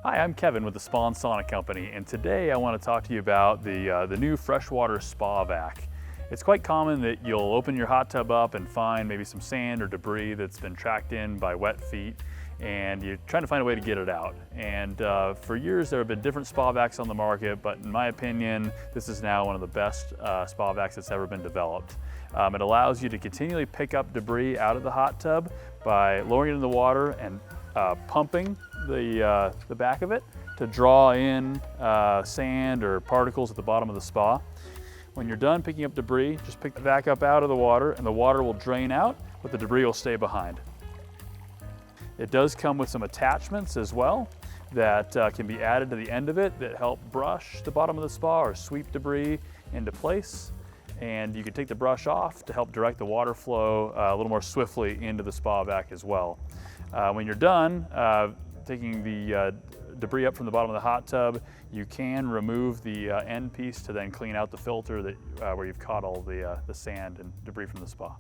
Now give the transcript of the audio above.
Hi, I'm Kevin with the Spa and Sauna Company, and today I want to talk to you about the new Freshwater Spa Vac. It's quite common that you'll open your hot tub up and find maybe some sand or debris that's been tracked in by wet feet, and you're trying to find a way to get it out. And for years there have been different spa vacs on the market, but in my opinion, this is now one of the best spa vacs that's ever been developed. It allows you to continually pick up debris out of the hot tub by lowering it in the water and pumping the back of it to draw in sand or particles at the bottom of the spa. When you're done picking up debris, just pick the vac up out of the water and the water will drain out, but the debris will stay behind. It does come with some attachments as well that can be added to the end of it that help brush the bottom of the spa or sweep debris into place. And you can take the brush off to help direct the water flow a little more swiftly into the spa vac as well. When you're done taking the debris up from the bottom of the hot tub, you can remove the end piece to then clean out the filter that, where you've caught all the sand and debris from the spa.